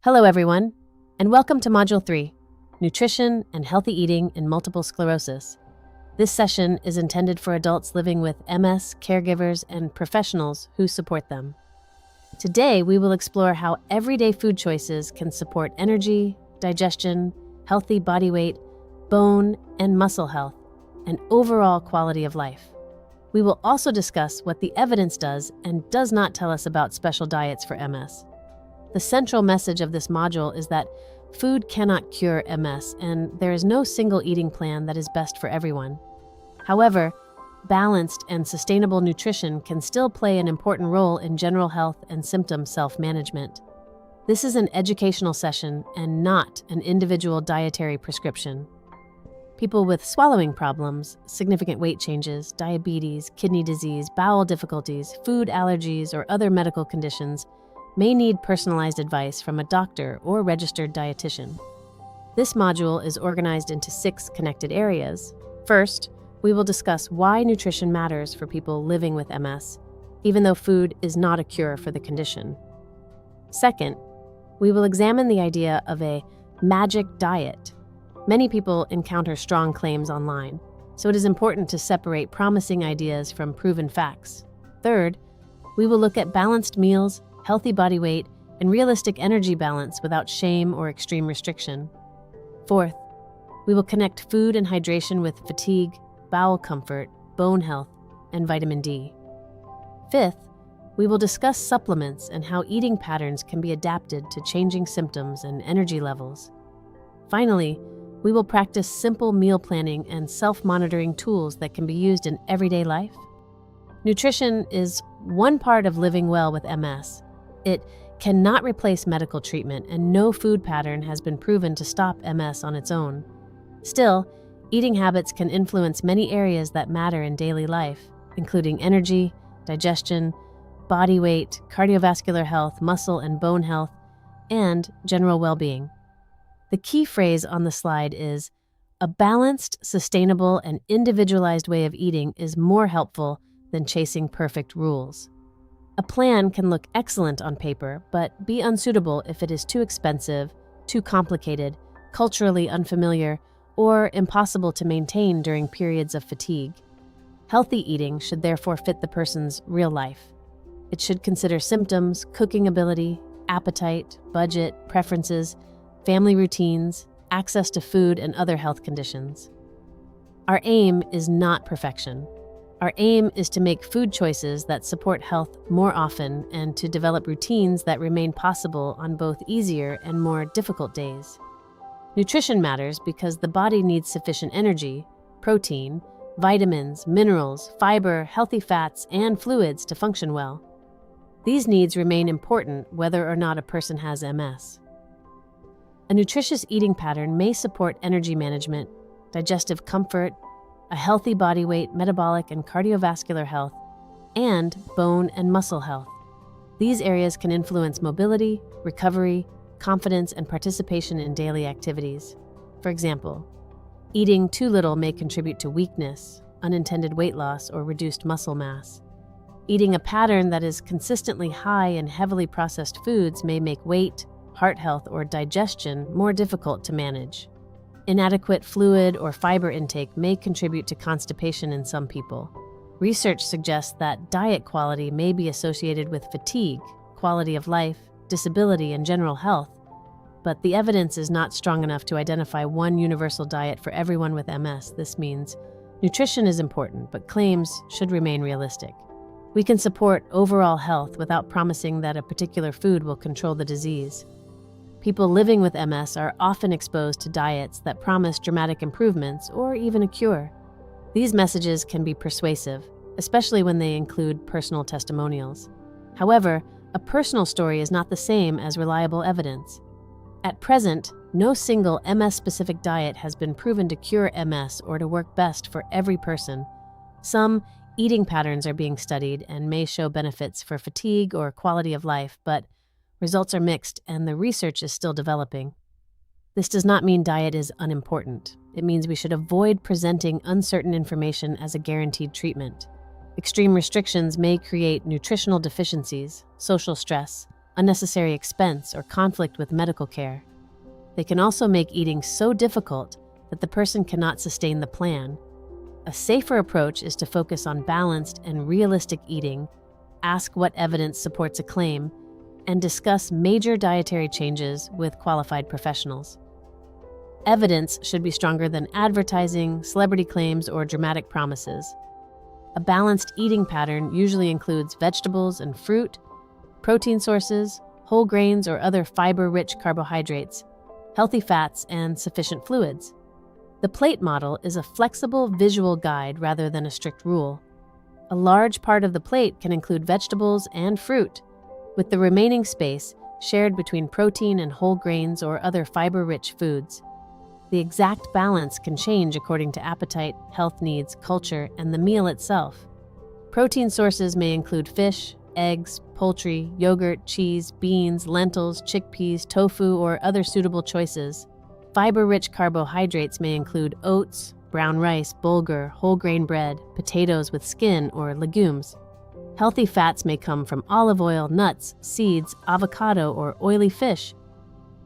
Hello, everyone, and welcome to Module 3, Nutrition and Healthy Eating in Multiple Sclerosis. This session is intended for adults living with MS, caregivers, and professionals who support them. Today, we will explore how everyday food choices can support energy, digestion, healthy body weight, bone and muscle health, and overall quality of life. We will also discuss what the evidence does and does not tell us about special diets for MS. The central message of this module is that food cannot cure MS, and there is no single eating plan that is best for everyone. However, balanced and sustainable nutrition can still play an important role in general health and symptom self-management. This is an educational session and not an individual dietary prescription. People with swallowing problems, significant weight changes, diabetes, kidney disease, bowel difficulties, food allergies, or other medical conditions may need personalized advice from a doctor or registered dietitian. This module is organized into 6 connected areas. First, we will discuss why nutrition matters for people living with MS, even though food is not a cure for the condition. Second, we will examine the idea of a magic diet. Many people encounter strong claims online, so it is important to separate promising ideas from proven facts. Third, we will look at balanced meals, healthy body weight, and realistic energy balance without shame or extreme restriction. Fourth, we will connect food and hydration with fatigue, bowel comfort, bone health, and vitamin D. Fifth, we will discuss supplements and how eating patterns can be adapted to changing symptoms and energy levels. Finally, we will practice simple meal planning and self-monitoring tools that can be used in everyday life. Nutrition is one part of living well with MS. It cannot replace medical treatment, and no food pattern has been proven to stop MS on its own. Still, eating habits can influence many areas that matter in daily life, including energy, digestion, body weight, cardiovascular health, muscle and bone health, and general well-being. The key phrase on the slide is, "A balanced, sustainable, and individualized way of eating is more helpful than chasing perfect rules." A plan can look excellent on paper, but be unsuitable if it is too expensive, too complicated, culturally unfamiliar, or impossible to maintain during periods of fatigue. Healthy eating should therefore fit the person's real life. It should consider symptoms, cooking ability, appetite, budget, preferences, family routines, access to food, and other health conditions. Our aim is not perfection. Our aim is to make food choices that support health more often and to develop routines that remain possible on both easier and more difficult days. Nutrition matters because the body needs sufficient energy, protein, vitamins, minerals, fiber, healthy fats, and fluids to function well. These needs remain important whether or not a person has MS. A nutritious eating pattern may support energy management, digestive comfort, a healthy body weight, metabolic and cardiovascular health, and bone and muscle health. These areas can influence mobility, recovery, confidence, and participation in daily activities. For example, eating too little may contribute to weakness, unintended weight loss, or reduced muscle mass. Eating a pattern that is consistently high in heavily processed foods may make weight, heart health, or digestion more difficult to manage. Inadequate fluid or fiber intake may contribute to constipation in some people. Research suggests that diet quality may be associated with fatigue, quality of life, disability, and general health, but the evidence is not strong enough to identify one universal diet for everyone with MS. This means nutrition is important, but claims should remain realistic. We can support overall health without promising that a particular food will control the disease. People living with MS are often exposed to diets that promise dramatic improvements or even a cure. These messages can be persuasive, especially when they include personal testimonials. However, a personal story is not the same as reliable evidence. At present, no single MS-specific diet has been proven to cure MS or to work best for every person. Some eating patterns are being studied and may show benefits for fatigue or quality of life, but results are mixed, and the research is still developing. This does not mean diet is unimportant. It means we should avoid presenting uncertain information as a guaranteed treatment. Extreme restrictions may create nutritional deficiencies, social stress, unnecessary expense, or conflict with medical care. They can also make eating so difficult that the person cannot sustain the plan. A safer approach is to focus on balanced and realistic eating, ask what evidence supports a claim, and discuss major dietary changes with qualified professionals. Evidence should be stronger than advertising, celebrity claims, or dramatic promises. A balanced eating pattern usually includes vegetables and fruit, protein sources, whole grains or other fiber-rich carbohydrates, healthy fats, and sufficient fluids. The plate model is a flexible visual guide rather than a strict rule. A large part of the plate can include vegetables and fruit, with the remaining space shared between protein and whole grains or other fiber-rich foods. The exact balance can change according to appetite, health needs, culture, and the meal itself. Protein sources may include fish, eggs, poultry, yogurt, cheese, beans, lentils, chickpeas, tofu, or other suitable choices. Fiber-rich carbohydrates may include oats, brown rice, bulgur, whole grain bread, potatoes with skin, or legumes. Healthy fats may come from olive oil, nuts, seeds, avocado, or oily fish.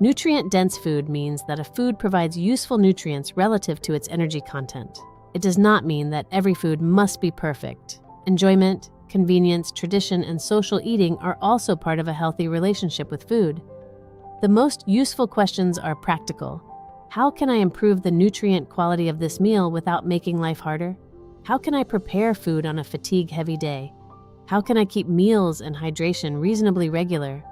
Nutrient-dense food means that a food provides useful nutrients relative to its energy content. It does not mean that every food must be perfect. Enjoyment, convenience, tradition, and social eating are also part of a healthy relationship with food. The most useful questions are practical. How can I improve the nutrient quality of this meal without making life harder? How can I prepare food on a fatigue-heavy day? How can I keep meals and hydration reasonably regular?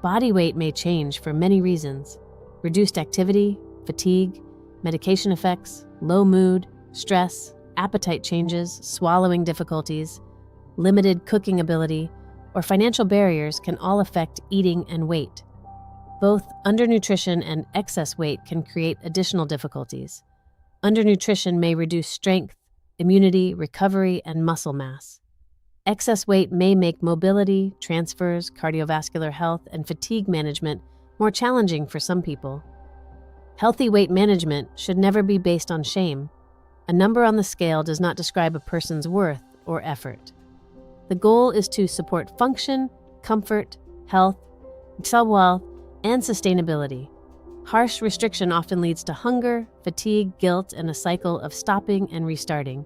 Body weight may change for many reasons: reduced activity, fatigue, medication effects, low mood, stress, appetite changes, swallowing difficulties, limited cooking ability, or financial barriers can all affect eating and weight. Both undernutrition and excess weight can create additional difficulties. Undernutrition may reduce strength, immunity, recovery, and muscle mass. Excess weight may make mobility, transfers, cardiovascular health, and fatigue management more challenging for some people. Healthy weight management should never be based on shame. A number on the scale does not describe a person's worth or effort. The goal is to support function, comfort, health, wealth, and sustainability. Harsh restriction often leads to hunger, fatigue, guilt, and a cycle of stopping and restarting.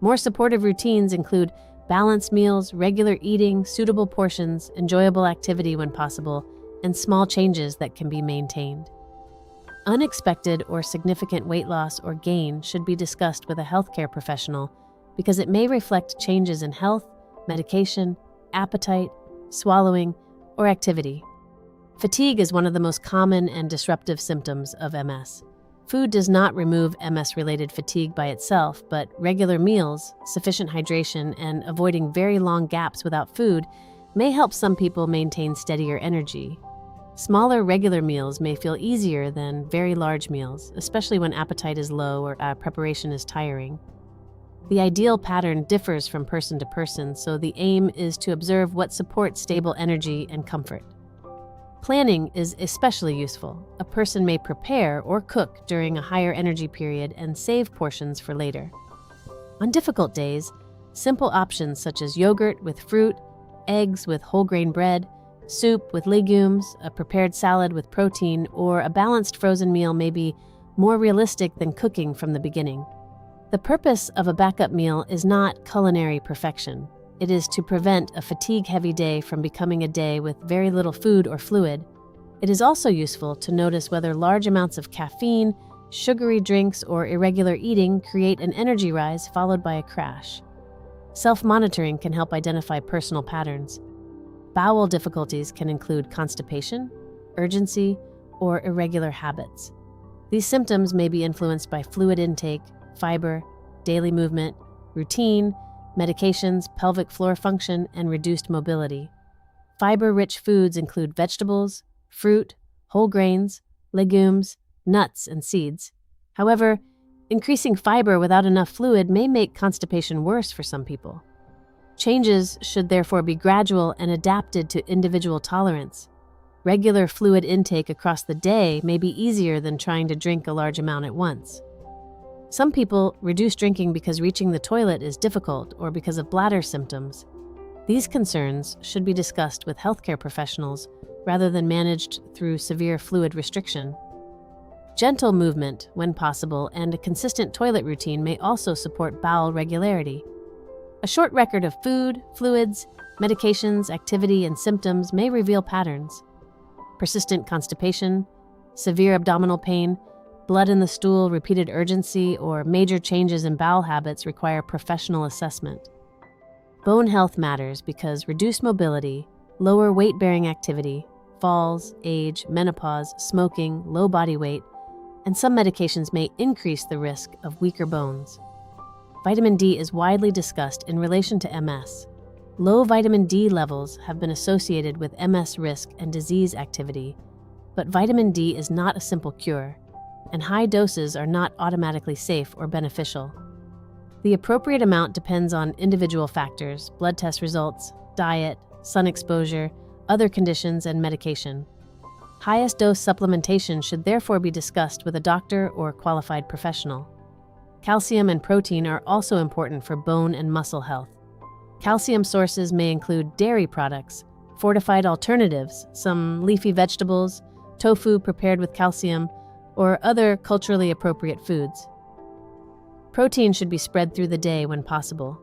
More supportive routines include balanced meals, regular eating, suitable portions, enjoyable activity when possible, and small changes that can be maintained. Unexpected or significant weight loss or gain should be discussed with a healthcare professional because it may reflect changes in health, medication, appetite, swallowing, or activity. Fatigue is one of the most common and disruptive symptoms of MS. Food does not remove MS-related fatigue by itself, but regular meals, sufficient hydration, and avoiding very long gaps without food may help some people maintain steadier energy. Smaller regular meals may feel easier than very large meals, especially when appetite is low or preparation is tiring. The ideal pattern differs from person to person, so the aim is to observe what supports stable energy and comfort. Planning is especially useful. A person may prepare or cook during a higher energy period and save portions for later. On difficult days, simple options such as yogurt with fruit, eggs with whole grain bread, soup with legumes, a prepared salad with protein, or a balanced frozen meal may be more realistic than cooking from the beginning. The purpose of a backup meal is not culinary perfection. It is to prevent a fatigue-heavy day from becoming a day with very little food or fluid. It is also useful to notice whether large amounts of caffeine, sugary drinks, or irregular eating create an energy rise followed by a crash. Self-monitoring can help identify personal patterns. Bowel difficulties can include constipation, urgency, or irregular habits. These symptoms may be influenced by fluid intake, fiber, daily movement, routine, medications, pelvic floor function, and reduced mobility. Fiber-rich foods include vegetables, fruit, whole grains, legumes, nuts, and seeds. However, increasing fiber without enough fluid may make constipation worse for some people. Changes should therefore be gradual and adapted to individual tolerance. Regular fluid intake across the day may be easier than trying to drink a large amount at once. Some people reduce drinking because reaching the toilet is difficult or because of bladder symptoms. These concerns should be discussed with healthcare professionals rather than managed through severe fluid restriction. Gentle movement, when possible, and a consistent toilet routine may also support bowel regularity. A short record of food, fluids, medications, activity, and symptoms may reveal patterns. Persistent constipation, severe abdominal pain, blood in the stool, repeated urgency, or major changes in bowel habits require professional assessment. Bone health matters because reduced mobility, lower weight-bearing activity, falls, age, menopause, smoking, low body weight, and some medications may increase the risk of weaker bones. Vitamin D is widely discussed in relation to MS. Low vitamin D levels have been associated with MS risk and disease activity, but vitamin D is not a simple cure, and high doses are not automatically safe or beneficial. The appropriate amount depends on individual factors, blood test results, diet, sun exposure, other conditions, and medication. Highest dose supplementation should therefore be discussed with a doctor or qualified professional. Calcium and protein are also important for bone and muscle health. Calcium sources may include dairy products, fortified alternatives, some leafy vegetables, tofu prepared with calcium, or other culturally appropriate foods. Protein should be spread through the day when possible.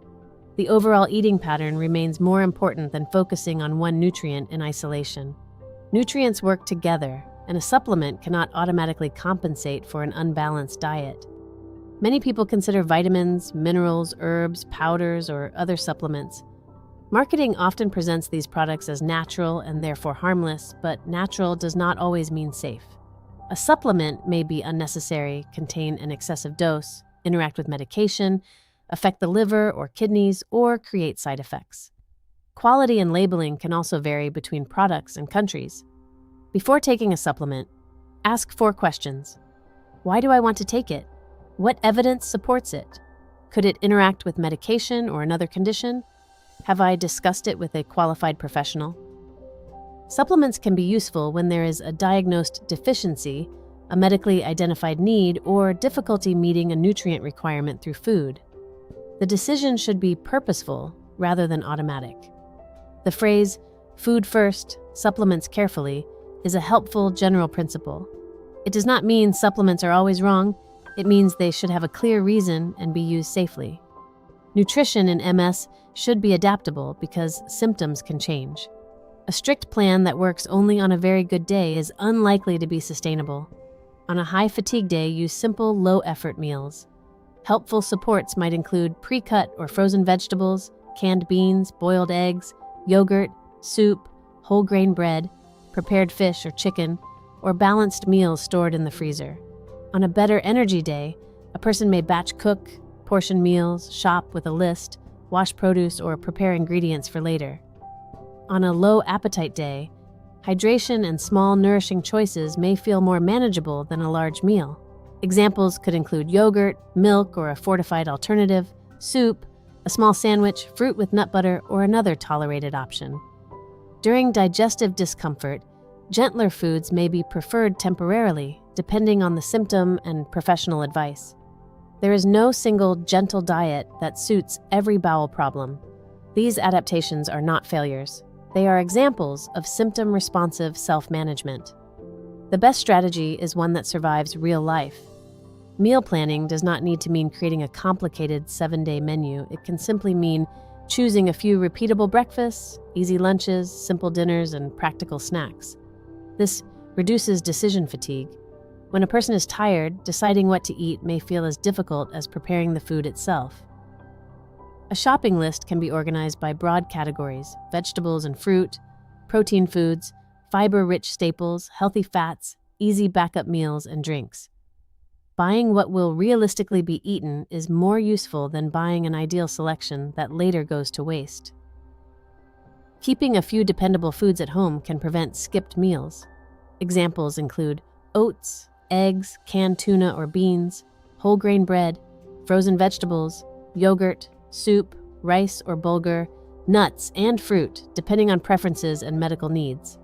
The overall eating pattern remains more important than focusing on one nutrient in isolation. Nutrients work together, and a supplement cannot automatically compensate for an unbalanced diet. Many people consider vitamins, minerals, herbs, powders, or other supplements. Marketing often presents these products as natural and therefore harmless, but natural does not always mean safe. A supplement may be unnecessary, contain an excessive dose, interact with medication, affect the liver or kidneys, or create side effects. Quality and labeling can also vary between products and countries. Before taking a supplement, ask 4 questions. Why do I want to take it? What evidence supports it? Could it interact with medication or another condition? Have I discussed it with a qualified professional? Supplements can be useful when there is a diagnosed deficiency, a medically identified need, or difficulty meeting a nutrient requirement through food. The decision should be purposeful rather than automatic. The phrase, "food first, supplements carefully," is a helpful general principle. It does not mean supplements are always wrong. It means they should have a clear reason and be used safely. Nutrition in MS should be adaptable because symptoms can change. A strict plan that works only on a very good day is unlikely to be sustainable. On a high fatigue day, use simple, low-effort meals. Helpful supports might include pre-cut or frozen vegetables, canned beans, boiled eggs, yogurt, soup, whole grain bread, prepared fish or chicken, or balanced meals stored in the freezer. On a better energy day, a person may batch cook, portion meals, shop with a list, wash produce, or prepare ingredients for later. On a low appetite day, hydration and small nourishing choices may feel more manageable than a large meal. Examples could include yogurt, milk or a fortified alternative, soup, a small sandwich, fruit with nut butter, or another tolerated option. During digestive discomfort, gentler foods may be preferred temporarily, depending on the symptom and professional advice. There is no single gentle diet that suits every bowel problem. These adaptations are not failures. They are examples of symptom-responsive self-management. The best strategy is one that survives real life. Meal planning does not need to mean creating a complicated 7-day menu. It can simply mean choosing a few repeatable breakfasts, easy lunches, simple dinners, and practical snacks. This reduces decision fatigue. When a person is tired, deciding what to eat may feel as difficult as preparing the food itself. A shopping list can be organized by broad categories: vegetables and fruit, protein foods, fiber-rich staples, healthy fats, easy backup meals, and drinks. Buying what will realistically be eaten is more useful than buying an ideal selection that later goes to waste. Keeping a few dependable foods at home can prevent skipped meals. Examples include oats, eggs, canned tuna or beans, whole grain bread, frozen vegetables, yogurt, soup, rice or bulgur, nuts, and fruit, depending on preferences and medical needs.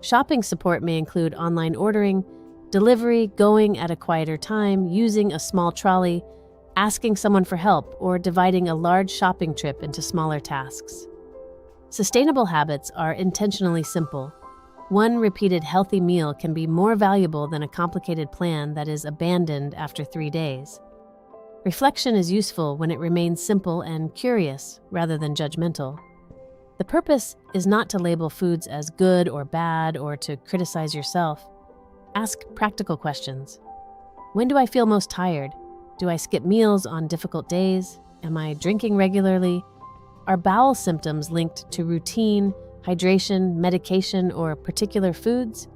Shopping support may include online ordering, delivery, going at a quieter time, using a small trolley, asking someone for help, or dividing a large shopping trip into smaller tasks. Sustainable habits are intentionally simple. One repeated healthy meal can be more valuable than a complicated plan that is abandoned after 3 days. Reflection is useful when it remains simple and curious rather than judgmental. The purpose is not to label foods as good or bad or to criticize yourself. Ask practical questions. When do I feel most tired? Do I skip meals on difficult days? Am I drinking regularly? Are bowel symptoms linked to routine, hydration, medication, or particular foods?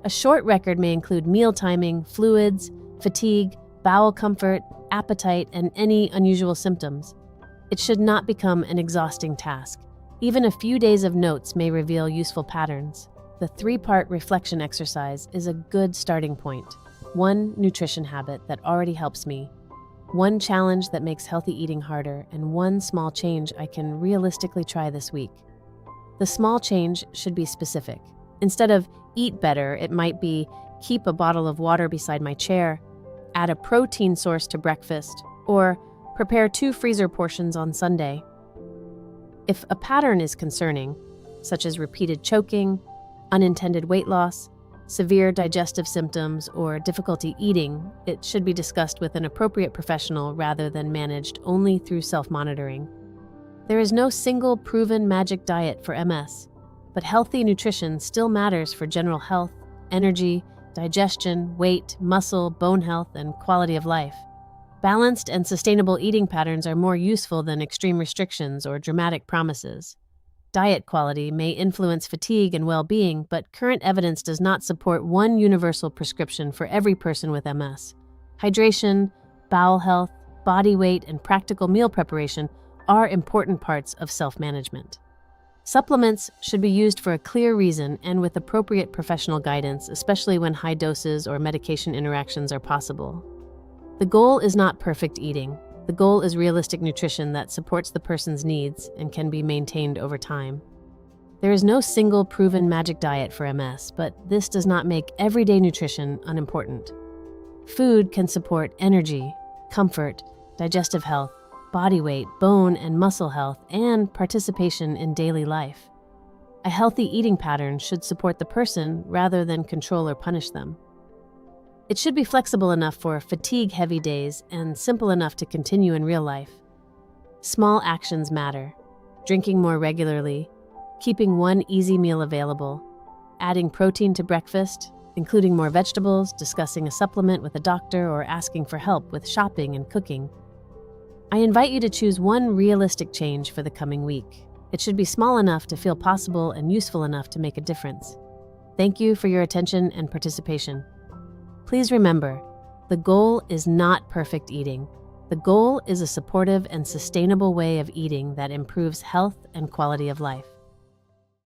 A short record may include meal timing, fluids, fatigue, bowel comfort, appetite, and any unusual symptoms. It should not become an exhausting task. Even a few days of notes may reveal useful patterns. The 3-part reflection exercise is a good starting point. 1 nutrition habit that already helps me, 1 challenge that makes healthy eating harder, and 1 small change I can realistically try this week. The small change should be specific. Instead of eat better, it might be keep a bottle of water beside my chair, add a protein source to breakfast, or prepare 2 freezer portions on Sunday. If a pattern is concerning, such as repeated choking, unintended weight loss, severe digestive symptoms, or difficulty eating, it should be discussed with an appropriate professional rather than managed only through self-monitoring. There is no single proven magic diet for MS, but healthy nutrition still matters for general health, energy, digestion, weight, muscle, bone health, and quality of life. Balanced and sustainable eating patterns are more useful than extreme restrictions or dramatic promises. Diet quality may influence fatigue and well-being, but current evidence does not support one universal prescription for every person with MS. Hydration, bowel health, body weight, and practical meal preparation are important parts of self-management. Supplements should be used for a clear reason and with appropriate professional guidance, especially when high doses or medication interactions are possible. The goal is not perfect eating. The goal is realistic nutrition that supports the person's needs and can be maintained over time. There is no single proven magic diet for MS, but this does not make everyday nutrition unimportant. Food can support energy, comfort, digestive health, body weight, bone and muscle health, and participation in daily life. A healthy eating pattern should support the person rather than control or punish them. It should be flexible enough for fatigue-heavy days and simple enough to continue in real life. Small actions matter. Drinking more regularly, keeping 1 easy meal available, adding protein to breakfast, including more vegetables, discussing a supplement with a doctor, or asking for help with shopping and cooking. I invite you to choose 1 realistic change for the coming week. It should be small enough to feel possible and useful enough to make a difference. Thank you for your attention and participation. Please remember, the goal is not perfect eating. The goal is a supportive and sustainable way of eating that improves health and quality of life.